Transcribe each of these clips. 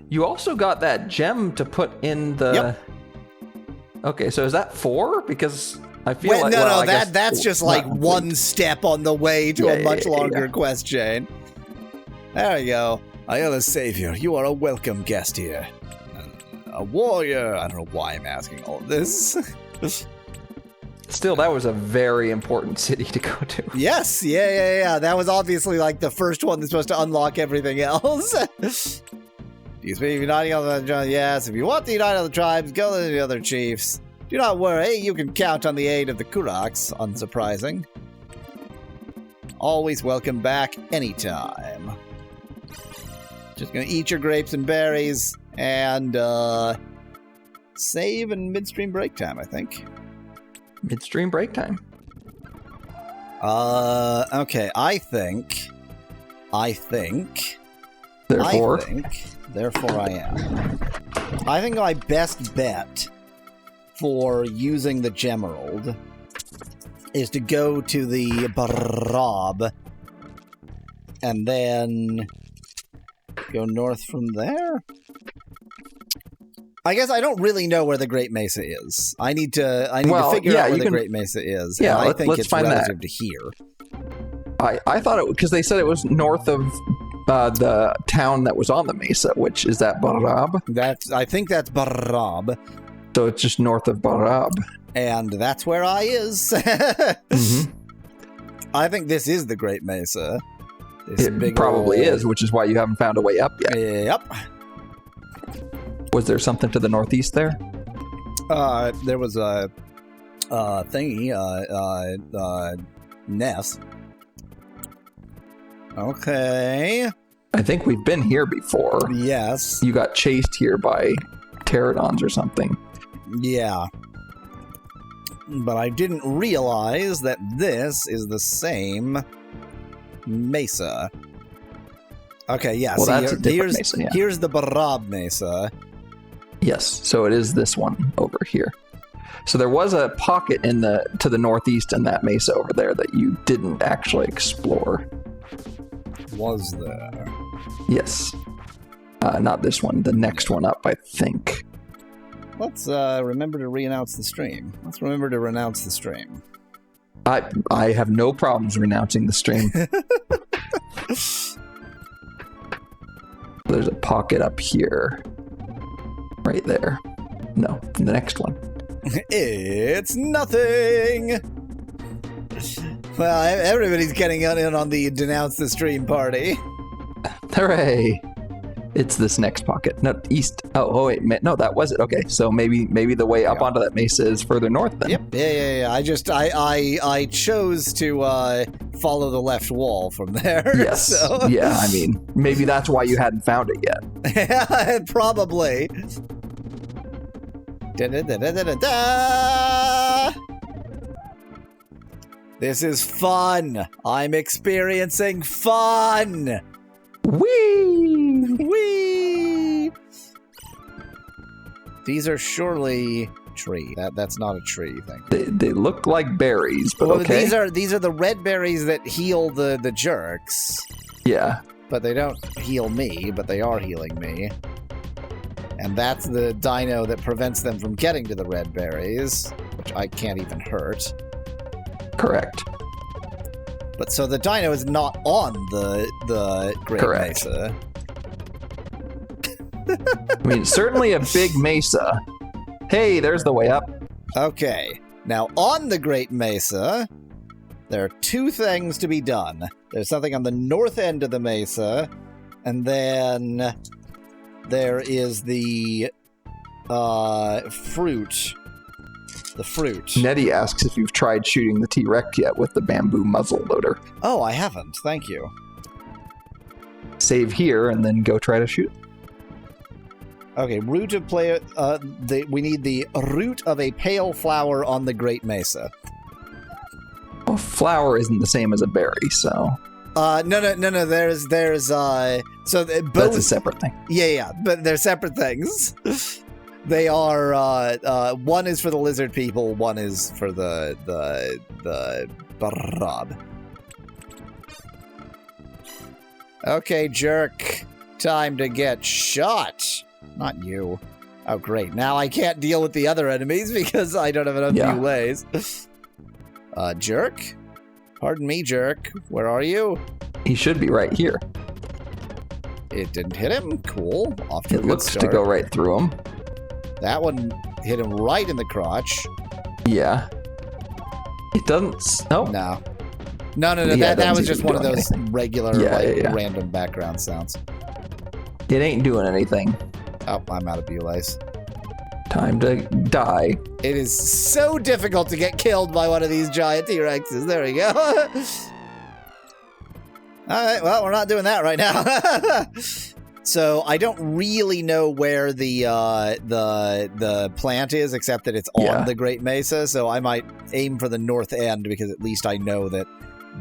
You also got that gem to put in the... Yep. Okay, so is that 4? Because I feel Wait, like... no, that's just like one step on the way to a much longer yeah. quest chain. There we go. I am a savior. You are a welcome guest here. A warrior. I don't know why I'm asking all of this. Still, that was a very important city to go to. Yes, yeah. That was obviously like the first one that's supposed to unlock everything else. Do you speak uniting all the tribes? Yes, if you want to unite all the tribes, go to the other chiefs. Do not worry, you can count on the aid of the Kuraks, unsurprising. Always welcome back anytime. Just gonna eat your grapes and berries, and save in midstream break time, I think. Midstream break time. Okay, I think... Therefore I am. I think my best bet for using the Gemerald is to go to the Barab and then go north from there? I guess I don't really know where the Great Mesa is. I need to figure out where the Great Mesa is. Yeah, I think let's it's find relative that. to here. I thought it... Because they said it was north of... the town that was on the mesa, which is that Barab. I think that's Barab. So it's just north of Barab. And that's where I is. I think this is the Great Mesa. It probably is, which is why you haven't found a way up yet. Yep. Was there something to the northeast there? There was a thingy, Ness. Okay. I think we've been here before. Yes. You got chased here by pterodons or something. Yeah. But I didn't realize that this is the same mesa. Okay, yeah. Well, see, that's a different mesa, yeah. Here's the Barab Mesa. Yes, so it is this one over here. So there was a pocket to the northeast in that mesa over there that you didn't actually explore. Was there? Yes. Not this one, the next one up, I think. Let's remember to re-announce the stream. I have no problems renouncing the stream. There's a pocket up here. Right there. No, the next one. It's nothing! Well, everybody's getting in on the denounce the stream party. Hooray! It's this next pocket. No, east. Oh wait, no, that was it. Okay, so maybe the way up onto that mesa is further north then. Yep. Yeah. I chose to follow the left wall from there. Yes. So. Yeah, I mean, maybe that's why you hadn't found it yet. Probably. Da-da-da-da-da-da! This is fun. I'm experiencing fun. Whee! Whee! These are surely tree. That's not a tree thing. They look like berries, but well, okay. These are the red berries that heal the jerks. Yeah. But they don't heal me, but they are healing me. And that's the dino that prevents them from getting to the red berries, which I can't even hurt. Correct. But so the dino is not on the Great Correct. Mesa. I mean, certainly a big mesa. Hey, there's the way up. Okay. Now, on the Great Mesa, there are two things to be done. There's something on the north end of the mesa, and then there is the fruit. The fruit. Nettie asks if you've tried shooting the T-Rex yet with the bamboo muzzle loader. Oh, I haven't. Thank you. Save here and then go try to shoot. Okay, root of we need the root of a pale flower on the Great Mesa. Well, flower isn't the same as a berry, so... No. There's so both... That's a separate thing. Yeah, but they're separate things. They are, one is for the lizard people, one is for the Barab. Okay, jerk. Time to get shot. Not you. Oh, great. Now I can't deal with the other enemies because I don't have enough boules. Jerk? Pardon me, jerk. Where are you? He should be right here. It didn't hit him. Cool. Off to a It good looks start. to go right through him. That one hit him right in the crotch. Yeah. It doesn't... Oh. No. No. Yeah, That was doesn't just seem one to of be those doing regular, random background sounds. It ain't doing anything. Oh, I'm out of boules. Time to die. It is so difficult to get killed by one of these giant T-Rexes. There we go. Alright, well, we're not doing that right now. So, I don't really know where the plant is, except that it's on the Great Mesa, so I might aim for the north end, because at least I know that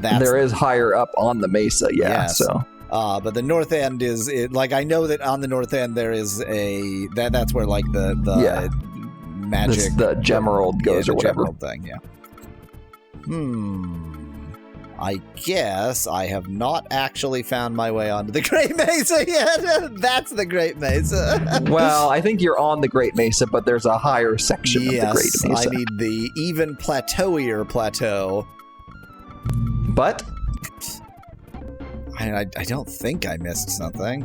that's... There is higher up on the mesa, so... but the north end is like I know that on the north end there is a that's where like the magic the gemerald goes or whatever gemerald thing. Yeah. I guess I have not actually found my way onto the Great Mesa yet. That's the Great Mesa. Well, I think you're on the Great Mesa, but there's a higher section of the Great Mesa. I need the even plateauier plateau. But. I don't think I missed something.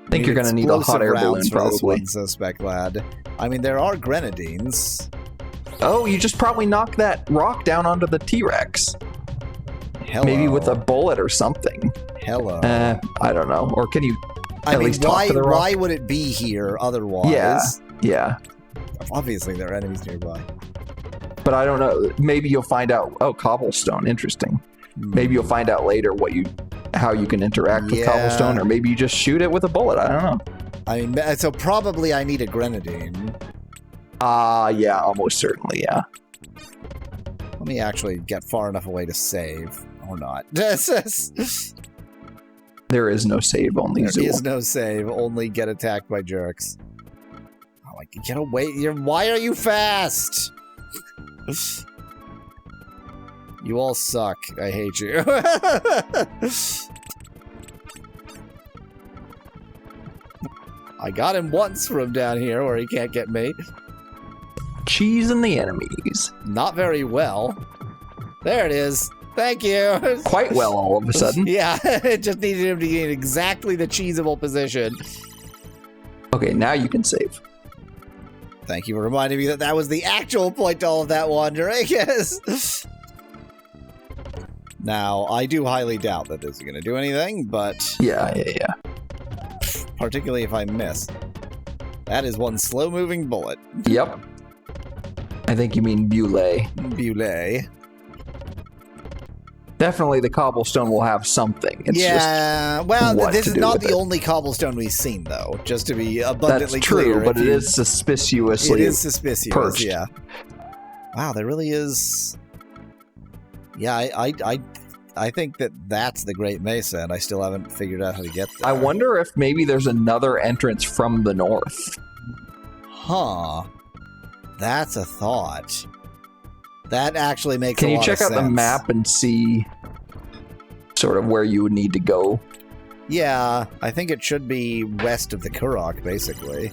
I think you're going to need a hot air balloon, probably. Suspect lad. I mean, there are grenadines. Oh, you just probably knocked that rock down onto the T-Rex. Hello. Maybe with a bullet or something. Hello. I don't know. Or can you at least talk to the rock? Why would it be here otherwise? Yeah. Obviously, there are enemies nearby. But I don't know. Maybe you'll find out. Oh, cobblestone. Interesting. Maybe you'll find out later how you can interact with cobblestone, or maybe you just shoot it with a bullet. I don't know. I mean, so probably I need a grenadine. Yeah, almost certainly, yeah. Let me actually get far enough away to save, or not. There is no save, only There Zool. is no save, only get attacked by jerks. Oh, like, get away! Why are you fast? You all suck. I hate you. I got him once from down here where he can't get me. Cheesing the enemies. Not very well. There it is. Thank you. Quite well all of a sudden. Yeah, it just needed him to get in exactly the cheesable position. Okay, now you can save. Thank you for reminding me that that was the actual point to all of that wandering. Yes. Now, I do highly doubt that this is going to do anything, but... Yeah. Particularly if I miss. That is one slow-moving bullet. Yep. I think you mean Bule. Bule. Definitely the cobblestone will have something. It's this is not the only cobblestone we've seen, though, just to be abundantly clear. That's true, clear. but it is suspiciously perched. Yeah. Wow, there really is... Yeah, I think that's the Great Mesa, and I still haven't figured out how to get there. I wonder if maybe there's another entrance from the north. Huh. That's a thought. That actually makes a lot of sense. Can you check out the map and see sort of where you would need to go? Yeah, I think it should be west of the Kurok, basically.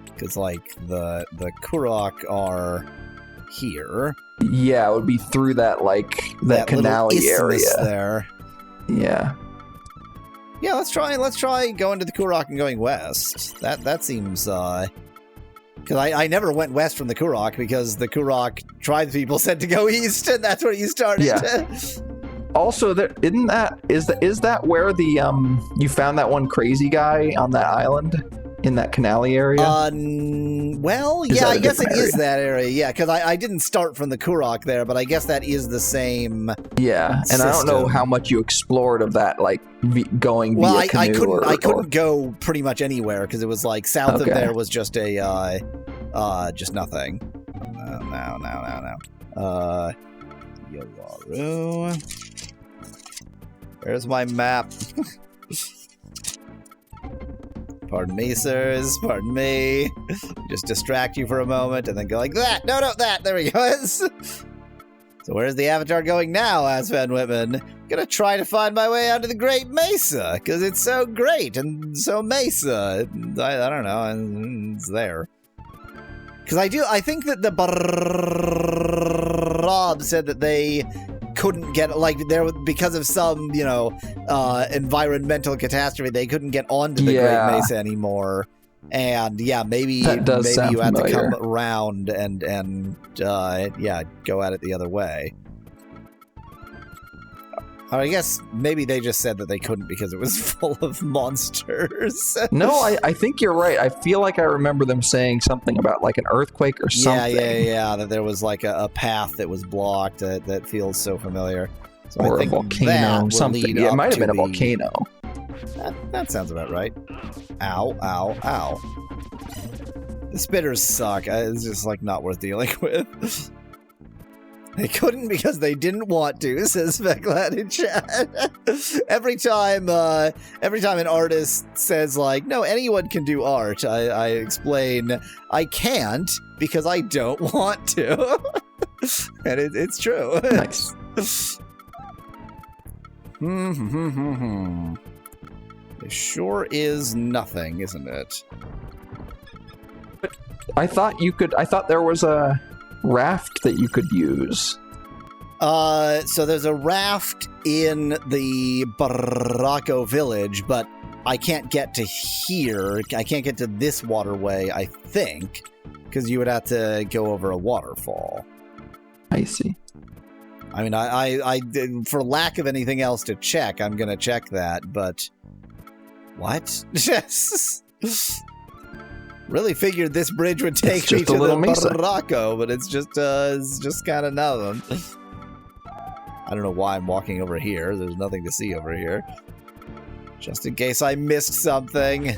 Because, like, the Kurok are here. Yeah, it would be through that canal-y area there. Yeah. Yeah, let's try going to the Kurok and going west. That seems because I never went west from the Kurok because the Kurok tribespeople said to go east, and that's where you started. Yeah. Also, is that where the you found that one crazy guy on that island in that canal area? Well, yeah, I guess it is that area. Yeah, because I didn't start from the Kurok there, but I guess that is the same. Yeah, and I don't know how much you explored of that, like going via canoe. I couldn't go pretty much anywhere because it was like south of there was just a just nothing. No. Yolaru. Where's my map? Pardon me, sirs. Pardon me. Just distract you for a moment and then go like that. No, that. There we go. So where's the avatar going now? Asked Van Whitman. gonna try to find my way out to the Great Mesa, because it's so great and so Mesa. I don't know, and it's there. Because I think that the Barab said that they couldn't get, like, there because of some, you know, environmental catastrophe, they couldn't get onto the Great Mesa anymore. And yeah, maybe you had to come around and yeah, go at it the other way. Or I guess maybe they just said that they couldn't because it was full of monsters. No, I think you're right. I feel like I remember them saying something about like an earthquake or something. Yeah, that there was like a path that was blocked that feels so familiar. So or I think a volcano, something. Yeah, it might have been a volcano. That sounds about right. Ow, ow, ow. The spitters suck. It's just like not worth dealing with. They couldn't because they didn't want to, says Veclad in chat. Every time an artist says like, no, anyone can do art, I explain, I can't because I don't want to. And it's true. Nice. It sure is nothing, isn't it? I thought there was a raft that you could use. So there's a raft in the Barako village, but I can't get to here. I can't get to this waterway, I think, because you would have to go over a waterfall. I see. I mean, I for lack of anything else to check, I'm going to check that, but what? Really figured this bridge would take me to the Barako, but it's just kind of nothing. I don't know why I'm walking over here. There's nothing to see over here. Just in case I missed something.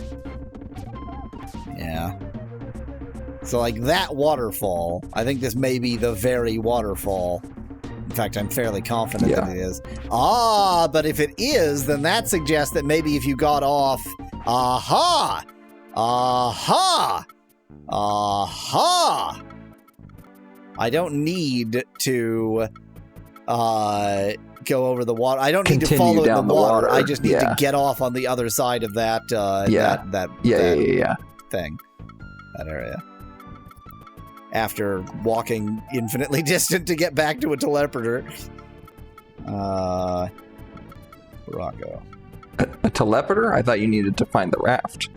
Yeah. So, like, that waterfall, I think this may be the very waterfall. In fact, I'm fairly confident that it is. Ah, but if it is, then that suggests that maybe if you got off... Aha! Aha! Aha! I don't need to go over the water. I don't need to follow the water. I just need to get off on the other side of that that thing. That area. After walking infinitely distant to get back to a teleporter. Barako. A teleporter? I thought you needed to find the raft.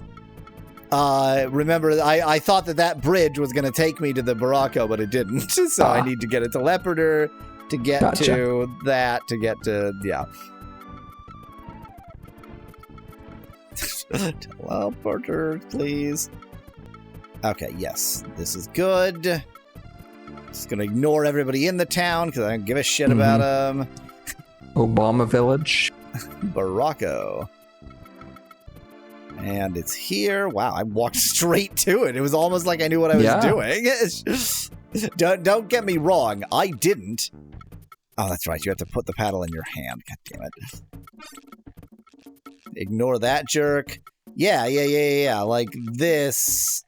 Remember, I thought that bridge was going to take me to the Barako, but it didn't. So I need to get a teleporter to get to that, to get to, yeah. Teleporter, please. Okay, yes. This is good. Just going to ignore everybody in the town, because I don't give a shit about them. Obama Village. Barako. And it's here. Wow, I walked straight to it. It was almost like I knew what I was doing. Don't get me wrong. I didn't. Oh, that's right. You have to put the paddle in your hand. God damn it. Ignore that jerk. Yeah. Like this.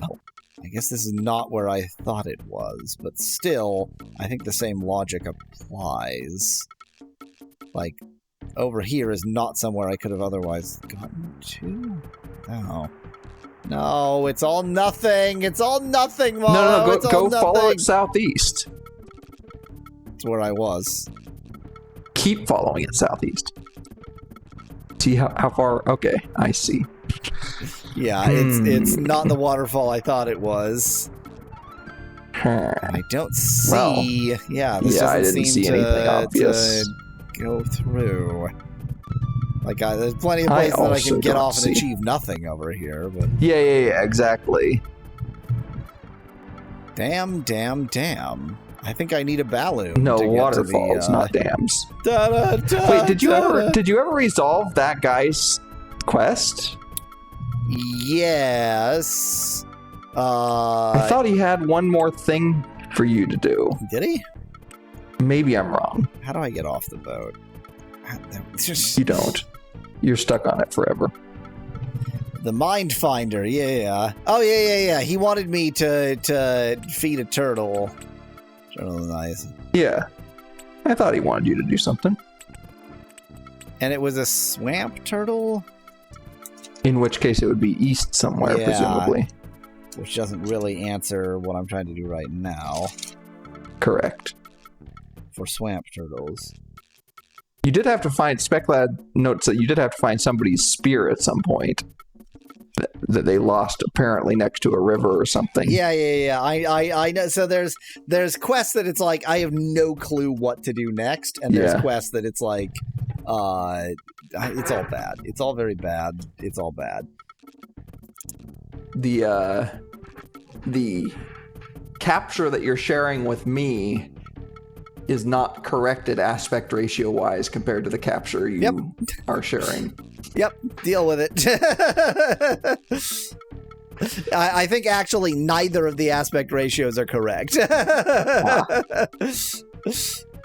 Oh, I guess this is not where I thought it was. But still, I think the same logic applies. Like, over here is not somewhere I could have otherwise gotten to. No, it's all nothing. It's all nothing, Mom. No, go follow it southeast. That's where I was. Keep following it southeast. See how far? Okay, I see. Yeah, it's not the waterfall I thought it was. I don't see. This doesn't I didn't see anything obvious. To go through. Like, there's plenty of places that I can get off and achieve nothing over here. But yeah, exactly. Damn. I think I need a balloon. No, waterfalls, not dams. Wait, did you ever resolve that guy's quest? Yes. I thought he had one more thing for you to do. Did he? Maybe I'm wrong. How do I get off the boat? You don't. You're stuck on it forever. The Mind Finder, yeah. Oh, yeah. He wanted me to feed a turtle. Turtle nice. Yeah. I thought he wanted you to do something. And it was a swamp turtle? In which case it would be east somewhere, Yeah. presumably. Which doesn't really answer what I'm trying to do right now Correct. for swamp turtles. You did have to find, Speclad notes that you did have to find somebody's spear at some point that they lost apparently next to a river or something. Yeah. I know. So there's quests that it's like, I have no clue what to do next. And there's quests that it's like, it's all bad. It's all very bad. It's all bad. The capture that you're sharing with me is not corrected aspect ratio wise compared to the capture you are sharing. Yep, deal with it. I think actually neither of the aspect ratios are correct.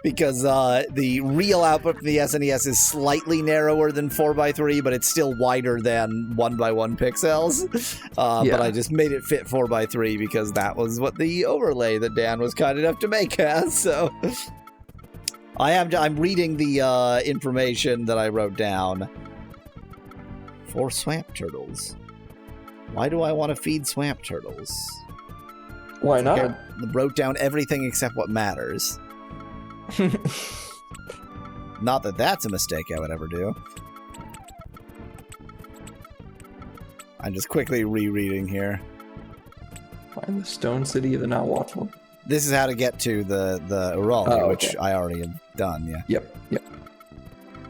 Because the real output from the SNES is slightly narrower than 4x3, but it's still wider than 1x1 pixels. But I just made it fit 4x3 because that was what the overlay that Dan was kind enough to make has. So I'm reading the information that I wrote down for swamp turtles. Why do I want to feed swamp turtles? Why not? I wrote down everything except what matters. Not that that's a mistake I would ever do. I'm just quickly rereading here. Find the stone city of the now watchful. This is how to get to the Urali, which I already have done, yeah. Yep.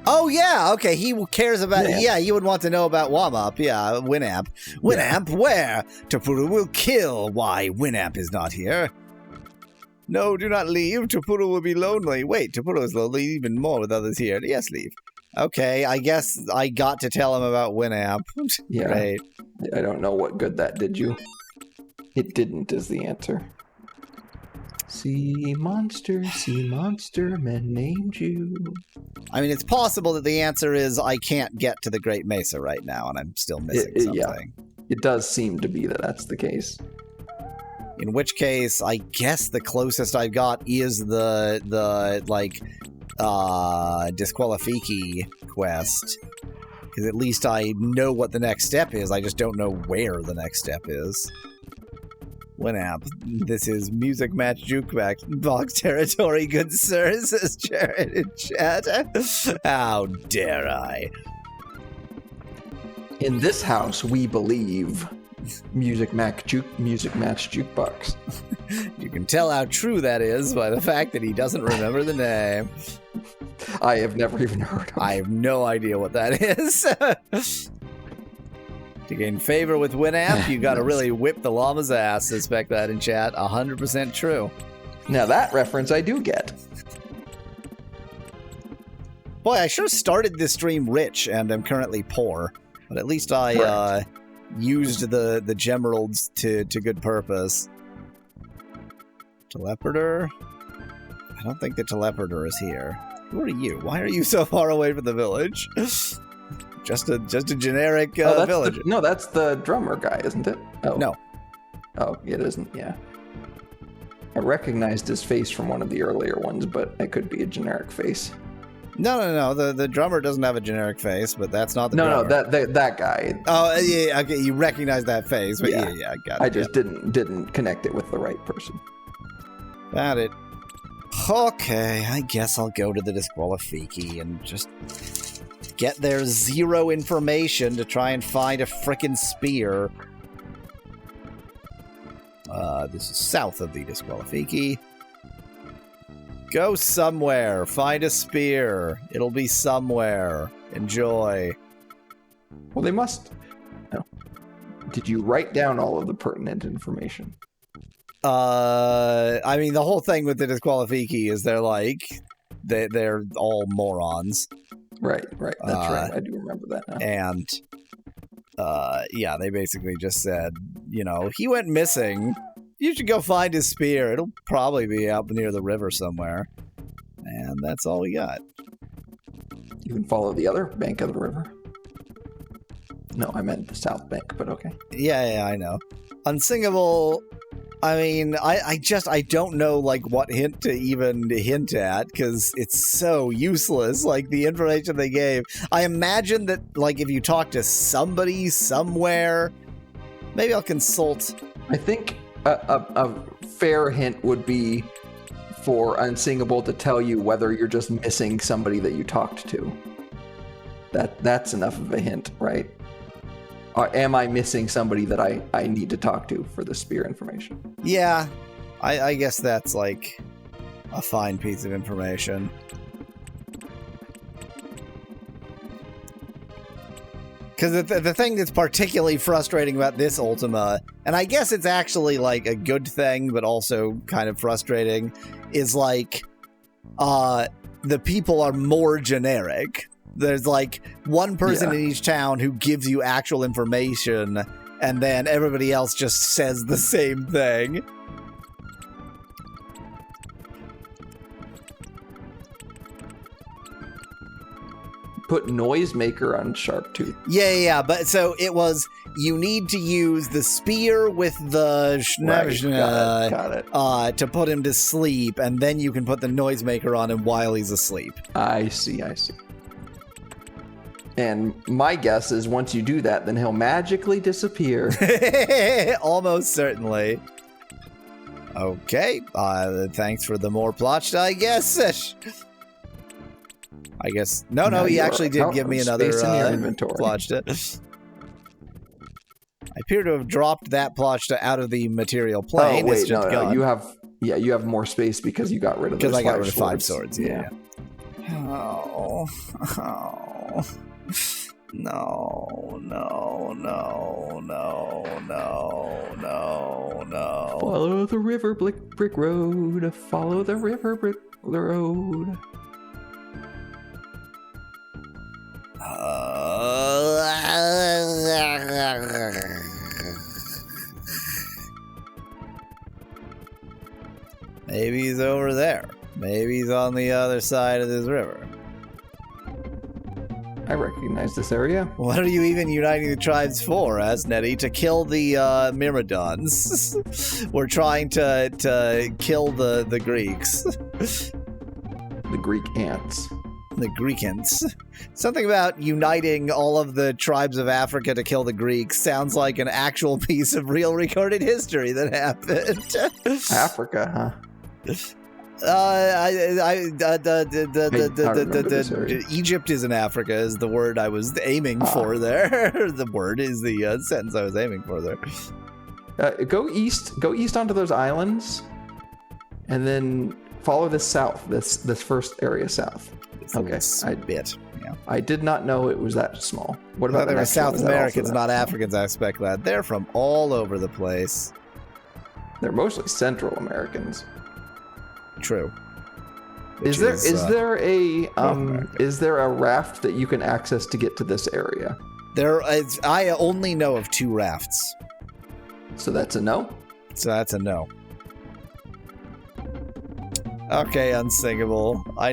Oh, yeah, okay, he cares about... Yeah, you would want to know about Wamap, yeah, Winamp. Winamp, where? Topuru will kill. Why, Winamp is not here. No, do not leave. Topuru will be lonely. Wait, Topuru is lonely even more with others here. Yes, leave. Okay, I guess I got to tell him about Winamp. Yeah. Great. I don't know what good that did you. It didn't is the answer. Sea monster, men named you. I mean, it's possible that the answer is I can't get to the Great Mesa right now, and I'm still missing something. Yeah. It does seem to be that that's the case. In which case, I guess the closest I've got is the Disqualifiki quest. Because at least I know what the next step is, I just don't know where the next step is. Winamp, this is Music Match Jukebox territory, good sir, says Jared in chat. How dare I? In this house, we believe Music Match Jukebox. You can tell how true that is by the fact that he doesn't remember the name. I have never even heard of it. I have no idea what that is. To gain favor with Winamp, you gotta really whip the llama's ass. Suspect that in chat. 100% true. Now that reference I do get. Boy, I sure started this stream rich, and I'm currently poor. But at least I used the gemeralds to good purpose. Teleporter? I don't think the teleporter is here. Who are you? Why are you so far away from the village? Just a generic village. No, that's the drummer guy, isn't it? Oh. No. Oh, it isn't, yeah. I recognized his face from one of the earlier ones, but it could be a generic face. No. The drummer doesn't have a generic face, but that's not the drummer. No, that guy. Oh, yeah, okay, you recognize that face, but yeah, I got it. I just didn't connect it with the right person. Got it. Okay, I guess I'll go to the Disqualifiki and just get their zero information to try and find a frickin' spear. This is south of the Disqualifiki. Go somewhere. Find a spear. It'll be somewhere. Enjoy. Well, they must... Oh. Did you write down all of the pertinent information? I mean, the whole thing with the Disqualifiki is they're all morons. Right. That's right. I do remember that now. And, yeah, they basically just said, he went missing. You should go find his spear. It'll probably be out near the river somewhere. And that's all we got. You can follow the other bank of the river. No, I meant the south bank, but okay. Yeah, I know. Unsingable... I mean, I don't know, like, what hint to even hint at, because it's so useless, like, the information they gave. I imagine that, like, if you talk to somebody somewhere, maybe I'll consult. I think a fair hint would be for Unsingable to tell you whether you're just missing somebody that you talked to. That's enough of a hint, right? Or am I missing somebody that I need to talk to for the spear information? Yeah, I guess that's, like, a fine piece of information. Because the thing that's particularly frustrating about this Ultima, and I guess it's actually, like, a good thing, but also kind of frustrating, is, like, the people are more generic. There's, like, one person in each town who gives you actual information, and then everybody else just says the same thing. Put noisemaker on Sharptooth. Yeah, but so it was, you need to use the spear with the Got it. to put him to sleep, and then you can put the noisemaker on him while he's asleep. I see. And my guess is once you do that, then he'll magically disappear. Almost certainly. Okay, thanks for the more plotch, I guess. No, he actually did give me another plotch. I appear to have dropped that plotch out of the material plane. Oh, wait, it's just gone. You have more space because you got rid of those Because I got rid of 5 swords. swords, yeah. Oh. No. Follow the river brick road. Follow the river brick road. Maybe he's over there. Maybe he's on the other side of this river. I recognize this area. What are you even uniting the tribes for, asked Nettie? To kill the Myrmidons. We're trying to kill the Greeks. The Greek ants. The Greekans. Something about uniting all of the tribes of Africa to kill the Greeks sounds like an actual piece of real recorded history that happened. Africa, huh? Egypt is in Africa is the word I was aiming for there. The word is the sentence I was aiming for there. Go east onto those islands, and then follow this south. This first area south. Okay, I did not know it was that small. What about there were South Americans, not Africans? I expect that they're from all over the place. They're mostly Central Americans. True. Is there a raft that you can access to get to this area? I only know of 2 rafts. So that's a no? So that's a no. Okay, Unsingable. I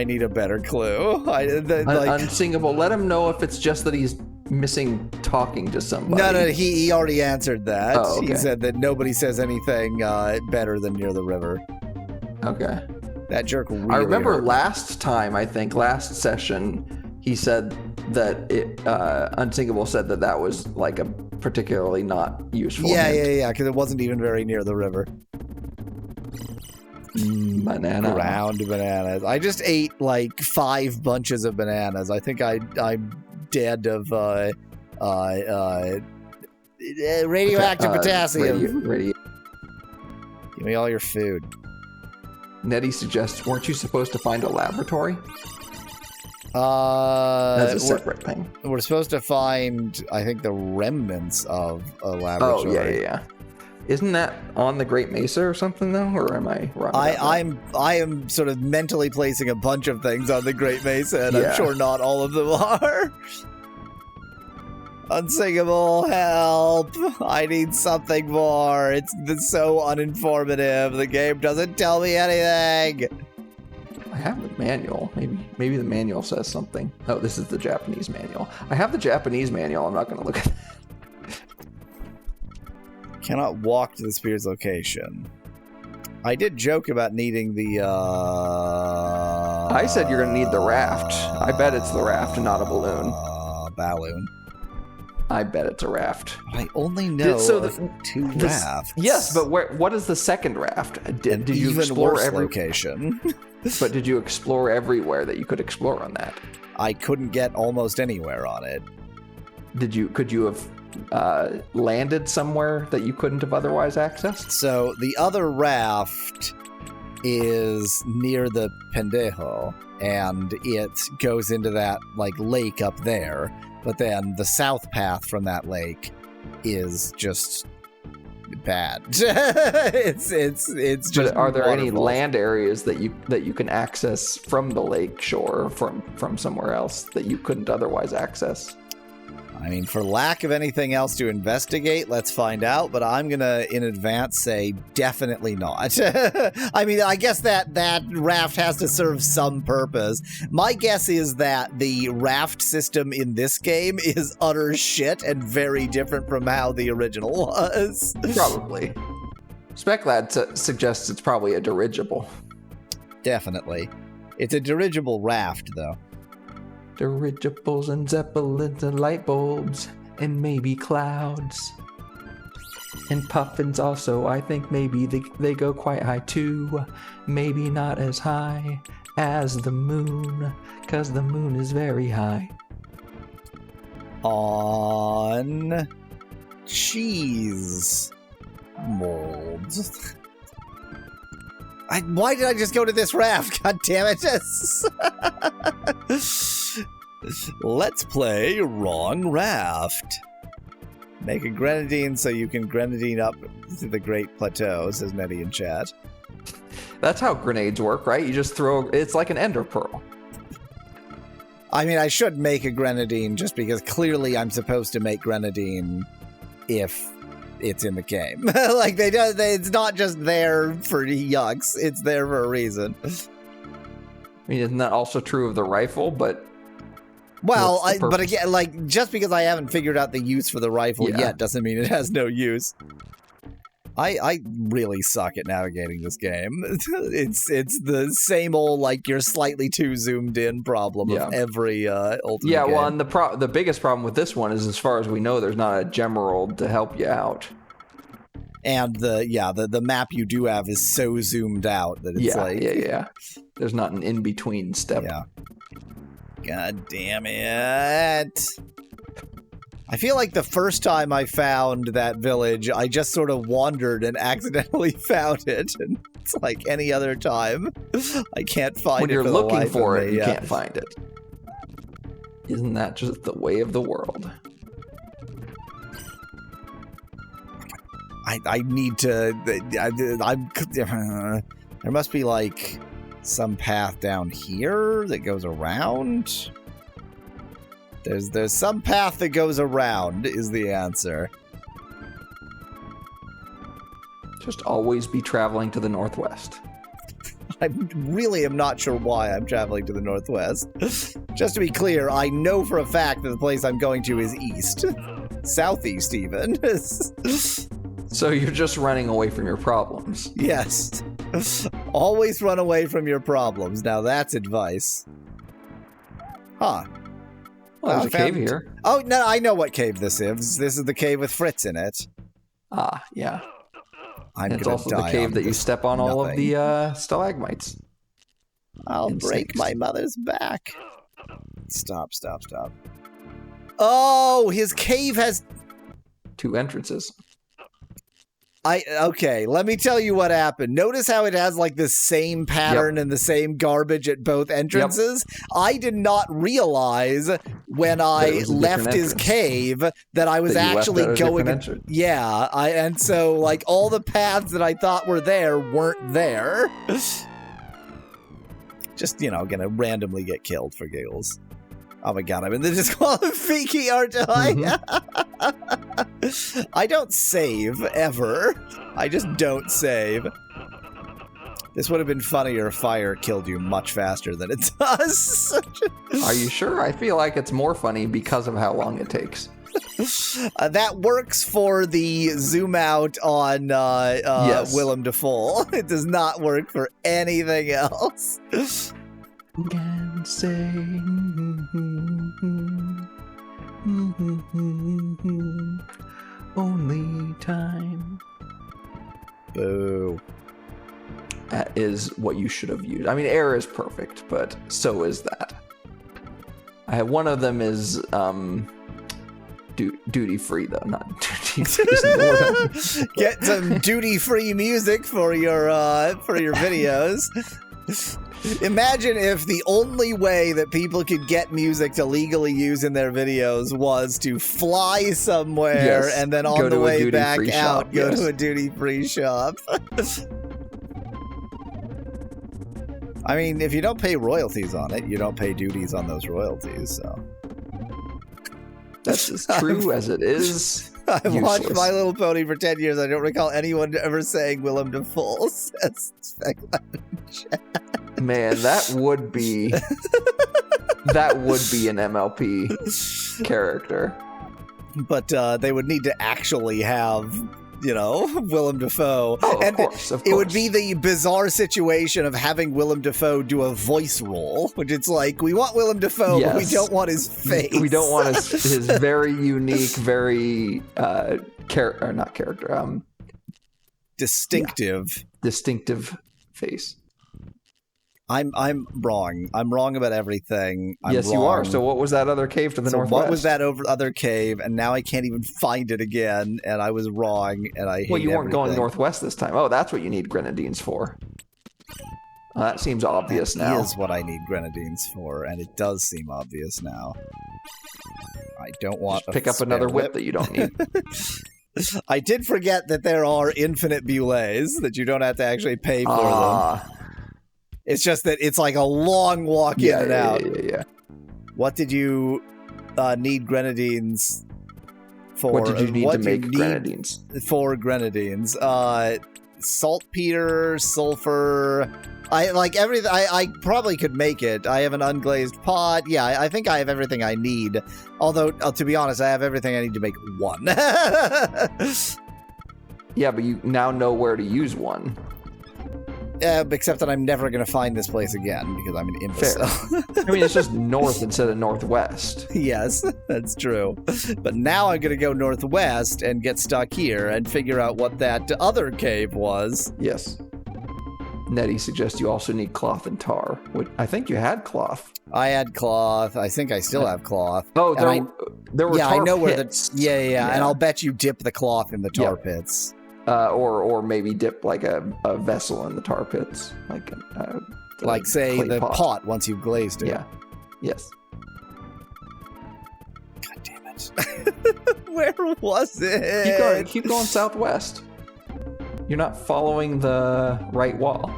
need a better clue. Unsingable. Let him know if it's just that he's missing talking to somebody. No, he already answered that. Oh, okay. He said that nobody says anything better than near the river. Okay. That jerk really I remember hurt. last session, he said that Unsingable said that was like a particularly not useful hint. because it wasn't even very near the river. Banana. Ground bananas. I just ate like 5 bunches of bananas. I think I'm dead of radioactive potassium. Give me all your food. Nettie suggests, weren't you supposed to find a laboratory? That's a separate thing. We're supposed to find, I think, the remnants of a laboratory. Oh, yeah. Isn't that on the Great Mesa or something, though? Or am I wrong? I am sort of mentally placing a bunch of things on the Great Mesa, and I'm sure not all of them are. Unsingable, help! I need something more. It's so uninformative. The game doesn't tell me anything. I have the manual. Maybe the manual says something. Oh, this is the Japanese manual. I have the Japanese manual. I'm not going to look at it. Cannot walk to the spear's location. I did joke about needing the, I said you're going to need the raft. I bet it's the raft and not a balloon. Balloon. I bet it's a raft. I only know of 2 rafts. Yes, but what is the second raft? Did you even explore worse every location? But did you explore everywhere that you could explore on that? I couldn't get almost anywhere on it. Could you have landed somewhere that you couldn't have otherwise accessed? So the other raft is near the Pendejo, and it goes into that like lake up there. But then the south path from that lake is just bad. it's just. But are there any waterfalls. land areas that you can access from the lake shore from somewhere else that you couldn't otherwise access? I mean, for lack of anything else to investigate, let's find out, but I'm gonna, in advance, say definitely not. I mean, I guess that raft has to serve some purpose. My guess is that the raft system in this game is utter shit and very different from how the original was. Probably. SpecLad suggests it's probably a dirigible. Definitely. It's a dirigible raft, though. Dirigibles and zeppelins and light bulbs and maybe clouds. And puffins also, I think maybe they go quite high too. Maybe not as high as the moon, 'cause the moon is very high. On cheese molds. Why did I just go to this raft? God damn it. Let's play Wrong Raft. Make a grenadine so you can grenadine up to the Great Plateau, says Nettie in chat. That's how grenades work, right? You just throw... It's like an ender pearl. I mean, I should make a grenadine just because clearly I'm supposed to make grenadine if it's in the game. Like, it's not just there for yucks. It's there for a reason. I mean, isn't that also true of the rifle? But... Well, but again, like, just because I haven't figured out the use for the rifle yet doesn't mean it has no use. I really suck at navigating this game. It's the same old, like, you're slightly too zoomed in problem of every Ultima game. Well, and the biggest problem with this one is, as far as we know, there's not a gemerald to help you out. And the map you do have is so zoomed out that it's like... There's not an in-between step. Yeah. God damn it. I feel like the first time I found that village, I just sort of wandered and accidentally found it. And it's like any other time, I can't find it. When you're looking for it, you can't find it. Isn't that just the way of the world? I need to... there must be like... some path down here that goes around? There's some path that goes around is the answer. Just always be traveling to the northwest. I really am not sure why I'm traveling to the northwest. Just to be clear, I know for a fact that the place I'm going to is east. Southeast, even. So you're just running away from your problems. Yes. Always run away from your problems. Now that's advice. Huh. Well, there's a cave here. Oh, no, I know what cave this is. This is the cave with Fritz in it. Ah, yeah. It's also the cave that you step on all of the stalagmites. I'll break my mother's back. Stop. Oh, his cave has... 2 entrances. Okay, let me tell you what happened. Notice how it has like the same pattern and the same garbage at both entrances? I did not realize when I left his cave that I was actually going... and so like all the paths that I thought were there weren't there. Just, gonna randomly get killed for giggles. Oh my god, I'm in the disqualification, aren't I? I don't save, ever. I just don't save. This would have been funnier if fire killed you much faster than it does. Are you sure? I feel like it's more funny because of how long it takes. That works for the zoom out on Yes. Willem Dafoe. It does not work for anything else. Can say only time. Boo. That is what you should have used. I mean, air is perfect, but so is that. One of them is duty free though, not duty free. Get some duty free music for your videos. Imagine if the only way that people could get music to legally use in their videos was to fly somewhere and then on the way back out, go to a duty-free shop. I mean, if you don't pay royalties on it, you don't pay duties on those royalties, so. That's as true as it is. I've watched My Little Pony for 10 years. I don't recall anyone ever saying Willem Dafoe says Man, that would be an MLP character. But they would need to actually have, Willem Dafoe. Oh, of course. It would be the bizarre situation of having Willem Dafoe do a voice role, which it's like, we want Willem Dafoe, but we don't want his face. We don't want his very unique, very distinctive face. I'm wrong. I'm wrong about everything. Yes, you are. So what was that other cave to the northwest? What was that other cave? And now I can't even find it again. And I was wrong. And I hate Well, you weren't everything. going northwest this time. Oh, that's what you need grenadines for. That seems obvious now. That is what I need grenadines for, and it does seem obvious now. I don't want to pick up another whip that you don't need. I did forget that there are infinite bullets that you don't have to actually pay for them. It's just that it's like a long walk in and out. Yeah. What did you need grenadines for? What did you need to make grenadines? For grenadines. Saltpeter, sulfur. I like everything. I probably could make it. I have an unglazed pot. Yeah, I think I have everything I need. Although, to be honest, I have everything I need to make one. Yeah, but you now know where to use one. Except that I'm never going to find this place again because I'm an imbecile. Fair. I mean, it's just north instead of northwest. Yes, that's true. But now I'm going to go northwest and get stuck here and figure out what that other cave was. Yes. Nettie suggests you also need cloth and tar. I think you had cloth. I had cloth. I think I still have cloth. Oh, there were tar I know pits. where yeah. And I'll bet you dip the cloth in the tar pits. Or maybe dip like a vessel in the tar pits, like say the pot once you've glazed it. Yeah. Yes. God damn it! Where was it? Keep going southwest. You're not following the right wall.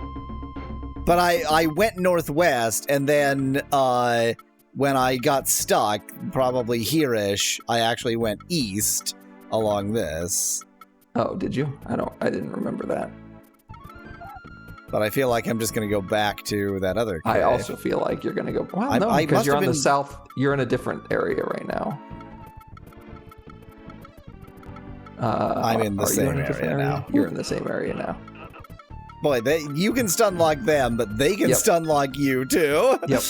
But I went northwest, and then when I got stuck, probably here-ish, I actually went east along this. Oh, did you? I didn't remember that. But I feel like I'm just going to go back to that other cave. I also feel like you're going to go... Well, no, because you're on the south... You're in a different area right now. I'm in the same area now. You're in the same area now. Boy, you can stun lock them, but they can stun lock you too. Yep.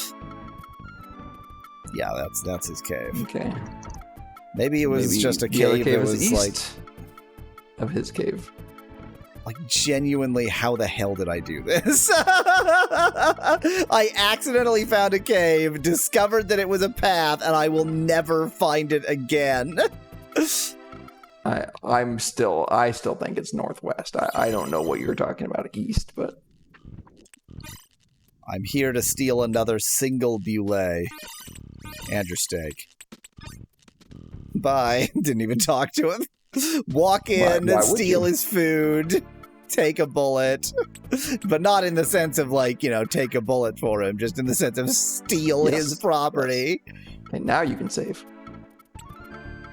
Yeah, that's his cave. Okay. Maybe it was just a cave that was east like... of his cave. Like, genuinely, how the hell did I do this? I accidentally found a cave, discovered that it was a path, and I will never find it again. I still think it's northwest. I don't know what you're talking about east, but... I'm here to steal another single bullet. And your steak. Bye. Didn't even talk to him. Walk in and steal his food. Take a bullet. But not in the sense of, like, take a bullet for him. Just in the sense of steal his property. And now you can save.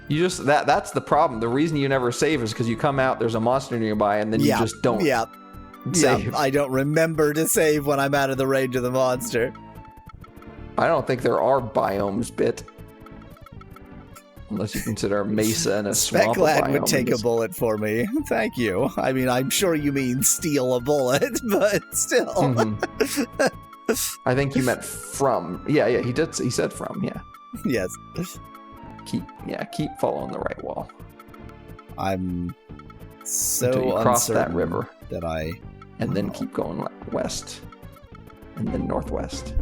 You just... That's the problem. The reason you never save is because you come out, there's a monster nearby, and then you just don't. Yeah. Save. I don't remember to save when I'm out of the range of the monster. I don't think there are biomes, Bit. Unless you consider a mesa and a swamp a Specklad biome. would take a bullet for me. Thank you. I mean, I'm sure you mean steal a bullet, but still. Mhm. I think you meant from. Yeah, he did. He said from. Yeah. Yes. Keep following the right wall. I'm so Until you cross that uncertain river, that and then keep going west, and then northwest.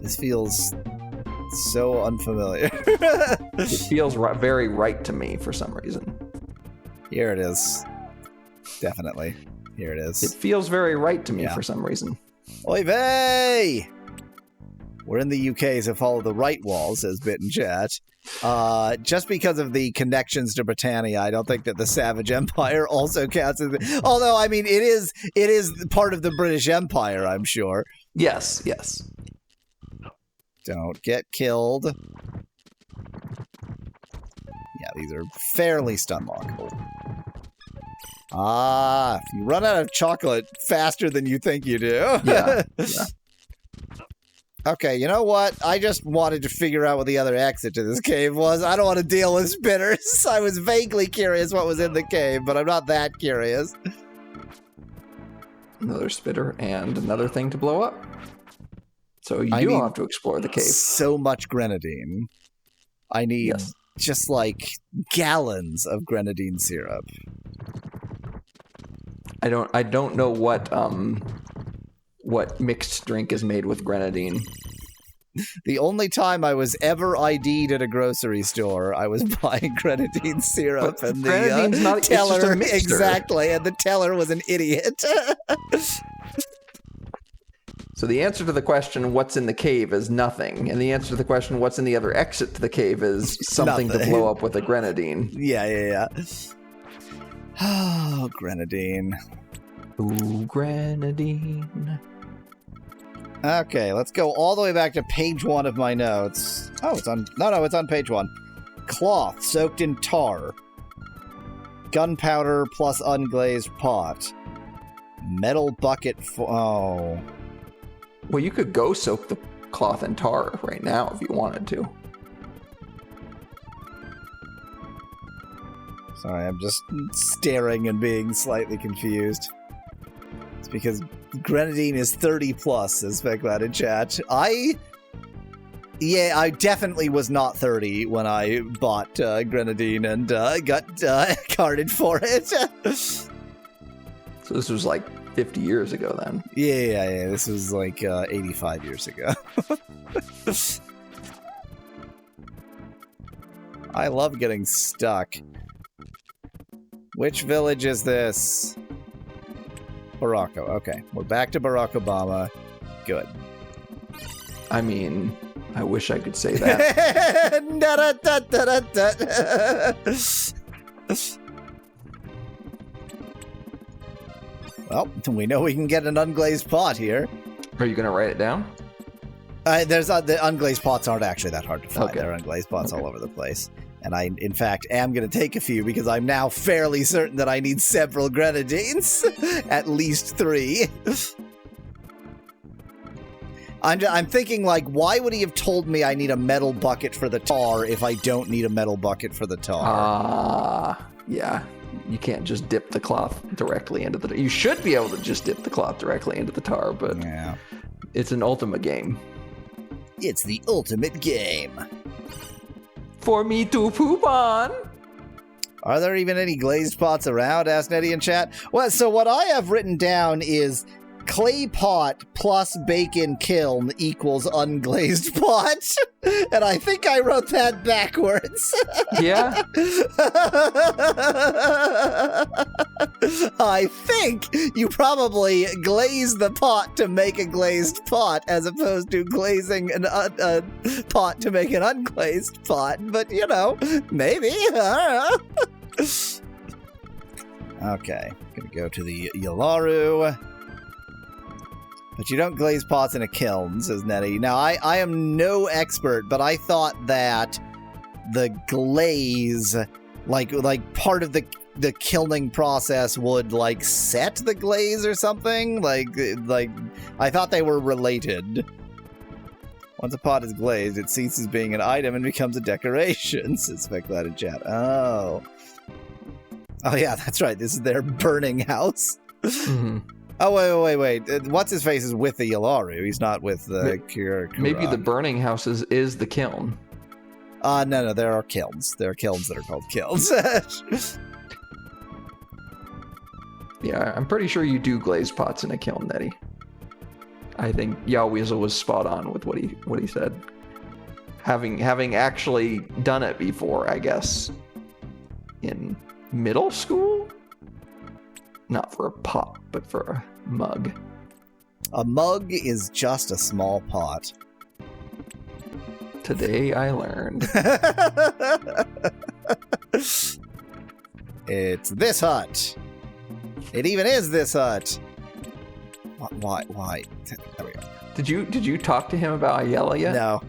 this feels so unfamiliar. It feels very right to me for some reason. Here it is. Definitely. Here it is. It feels very right to me for some reason. Oy vey! We're in the UK, so follow the right wall, says Bit in chat. Just because of the connections to Britannia, I don't think that the Savage Empire also counts as... Although, I mean, it is part of the British Empire, I'm sure. Yes. Don't get killed. Yeah, these are fairly stun-lockable. If you run out of chocolate faster than you think you do. Yeah. Okay, you know what? I just wanted to figure out what the other exit to this cave was. I don't want to deal with spitters. I was vaguely curious what was in the cave, but I'm not that curious. Another spitter and another thing to blow up. So you do have to explore the cave. So much grenadine. I need just like gallons of grenadine syrup. I don't know what mixed drink is made with grenadine. The only time I was ever ID'd at a grocery store, I was buying grenadine syrup, But and grenadine's the not, it's teller just a mixture. exactly, and the teller was an idiot. So the answer to the question, what's in the cave, is nothing. And the answer to the question, what's in the other exit to the cave, is something to blow up with a grenadine. Yeah. Oh, grenadine. Ooh, grenadine. Okay, let's go all the way back to page 1 of my notes. Oh, it's on... No, it's on page 1. Cloth soaked in tar. Gunpowder plus unglazed pot. Metal bucket for... Oh... Well, you could go soak the cloth in tar right now if you wanted to. Sorry, I'm just staring and being slightly confused. It's because grenadine is 30 plus, says Specklad in chat. I definitely was not 30 when I bought grenadine and got carded for it. So this was like 50 years ago then. Yeah. This was like 85 years ago. I love getting stuck. Which village is this? Barack. Okay, we're back to Barack Obama. Good. I mean, I wish I could say that. Well, we know we can get an unglazed pot here. Are you going to write it down? There's the unglazed pots aren't actually that hard to find. Okay. There are unglazed pots all over the place. And I, in fact, am going to take a few because I'm now fairly certain that I need several grenadines. At least 3. I'm thinking, like, why would he have told me I need a metal bucket for the tar if I don't need a metal bucket for the tar? Yeah. You can't just dip the cloth directly into the... You should be able to just dip the cloth directly into the tar, but yeah. It's an Ultima game. It's the ultimate game. For me to poop on. Are there even any glazed pots around? Asked Nettie in chat. Well, so what I have written down is clay pot plus bacon kiln equals unglazed pot. And I think I wrote that backwards. Yeah? I think you probably glaze the pot to make a glazed pot as opposed to glazing a pot to make an unglazed pot. But, you know, maybe. I don't know. Okay, gonna go to the Yalaru. But you don't glaze pots in a kiln, says Nettie. Now, I am no expert, but I thought that the glaze, like part of the the kilning process would like set the glaze or something. Like I thought they were related. Once a pot is glazed, it ceases being an item and becomes a decoration, says Specklad in chat. Oh yeah, that's right. This is their burning house. Mm-hmm. Oh, wait. What's his face is with the Yalaru. He's not with the Kura. Maybe the burning house is the kiln. No, there are kilns. There are kilns that are called kilns. Yeah, I'm pretty sure you do glaze pots in a kiln, Nettie. I think Yaweasel was spot on with what he said. Having actually done it before, I guess, in middle school? Not for a pot, but for a mug. A mug is just a small pot. Today I learned. It's this hut. It even is this hut. Why? There we go. Did you talk to him about Ayala yet? No.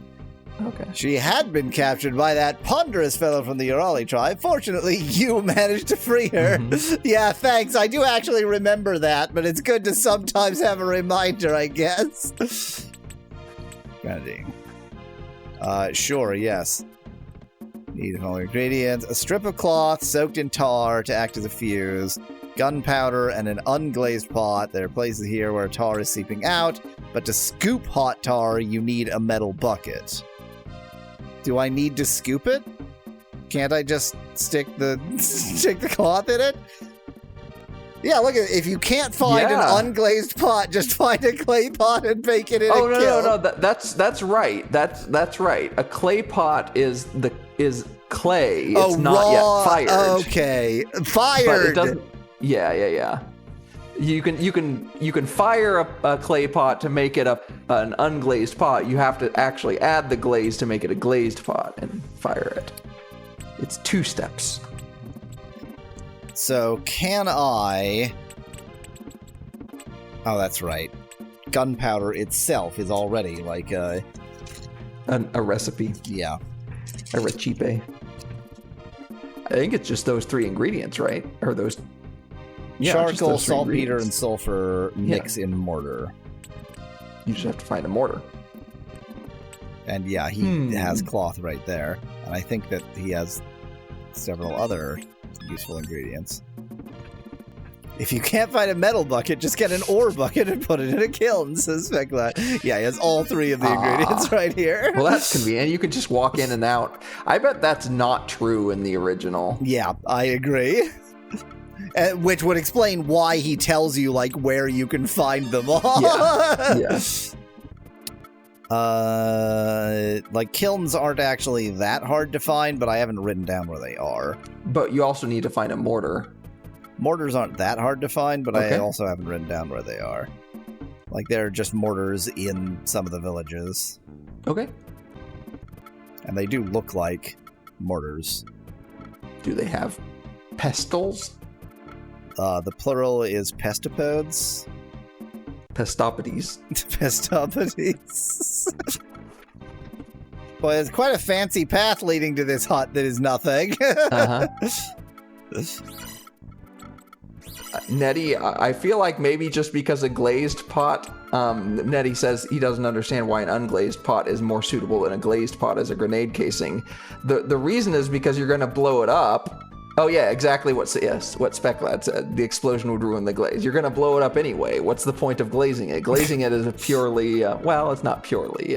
Okay. She had been captured by that ponderous fellow from the Urali tribe. Fortunately, you managed to free her. Mm-hmm. Yeah, thanks. I do actually remember that, but it's good to sometimes have a reminder, I guess. Grenadine. Sure, yes. Need all ingredients. A strip of cloth soaked in tar to act as a fuse. Gunpowder and an unglazed pot. There are places here where tar is seeping out, but to scoop hot tar, you need a metal bucket. Do I need to scoop it? Can't I just stick the cloth in it? Yeah, look at it. If you can't find an unglazed pot, just find a clay pot and bake it in a kiln. No. That's right. That's right. A clay pot is clay. It's not yet fired. Okay, fired. But it doesn't. Yeah. You can fire a clay pot to make it an unglazed pot. You have to actually add the glaze to make it a glazed pot and fire it. It's 2 steps. So can I... Oh, that's right. Gunpowder itself is already like a recipe. Yeah. A recipe. I think it's just those 3 ingredients, right? Or those... Yeah, charcoal, saltpeter, and sulfur mix in mortar. You just have to find a mortar. And yeah, he has cloth right there. And I think that he has several other useful ingredients. If you can't find a metal bucket, just get an ore bucket and put it in a kiln, says Specklad. Yeah, he has all 3 of the ingredients right here. Well, that's convenient. You can just walk in and out. I bet that's not true in the original. Yeah, I agree. Which would explain why he tells you, like, where you can find them all. Yeah. Like, kilns aren't actually that hard to find, but I haven't written down where they are. But you also need to find a mortar. Mortars aren't that hard to find, but okay. I also haven't written down where they are. Like, there are just mortars in some of the villages. Okay. And they do look like mortars. Do they have pestles? The plural is pestipodes. Pestopodes. Pestopodes. Well, it's quite a fancy path leading to this hut that is nothing. Uh-huh. Nettie, I feel like maybe just because a glazed pot, Nettie says he doesn't understand why an unglazed pot is more suitable than a glazed pot as a grenade casing. The reason is because you're going to blow it up. Oh yeah, exactly what Specklad said. The explosion would ruin the glaze. You're going to blow it up anyway. What's the point of glazing it? Glazing it is a purely, it's not purely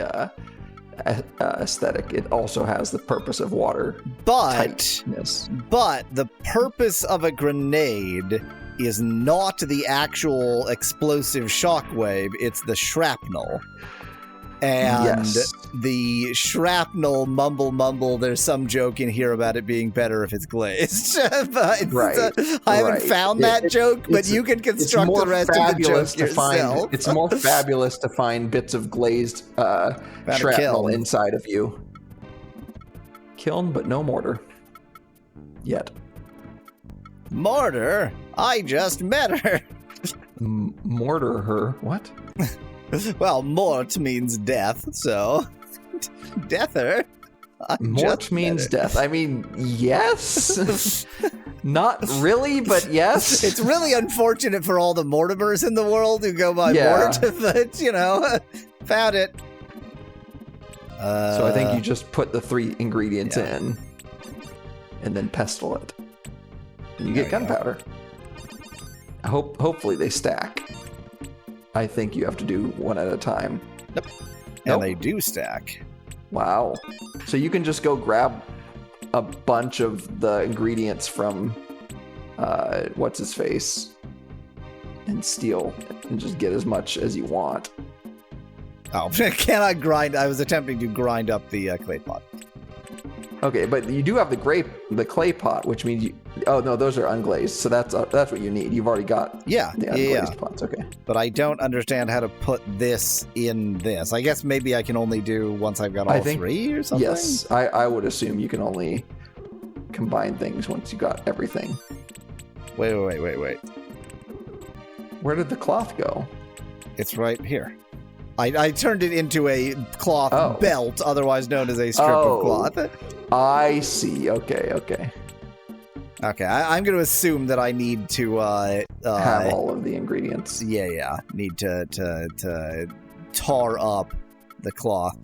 aesthetic. It also has the purpose of water tightness. But the purpose of a grenade is not the actual explosive shockwave, it's the shrapnel. And the shrapnel mumble, there's some joke in here about it being better if it's glazed. But I haven't found that joke, but you can construct the rest of the joke yourself. It's more fabulous to find bits of glazed shrapnel inside of you. Kiln, but no mortar. Yet. Mortar? I just met her. Mortar her? What? Well, mort means death, so... Deather? Mort means death. I mean, yes. Not really, but yes. It's really unfortunate for all the Mortimers in the world who go by Mort, but, you know, found it. So I think you just put the 3 ingredients in, and then pestle it. And you get gunpowder. Hopefully they stack. I think you have to do one at a time. Nope. And they do stack. Wow. So you can just go grab a bunch of the ingredients from what's his face and steal and just get as much as you want. Oh, can I grind? I was attempting to grind up the clay pot. Okay, but you do have the clay pot, which means you. Oh no, those are unglazed. So that's what you need. You've already got the unglazed pots. Okay. But I don't understand how to put this in this. I guess maybe I can only do once I've got all 3 or something. Yes, I would assume you can only combine things once you got everything. Wait. Where did the cloth go? It's right here. I turned it into a cloth belt, otherwise known as a strip of cloth. I see. Okay. Okay, I'm going to assume that I need to have all of the ingredients. Yeah. Need to tar up the cloth.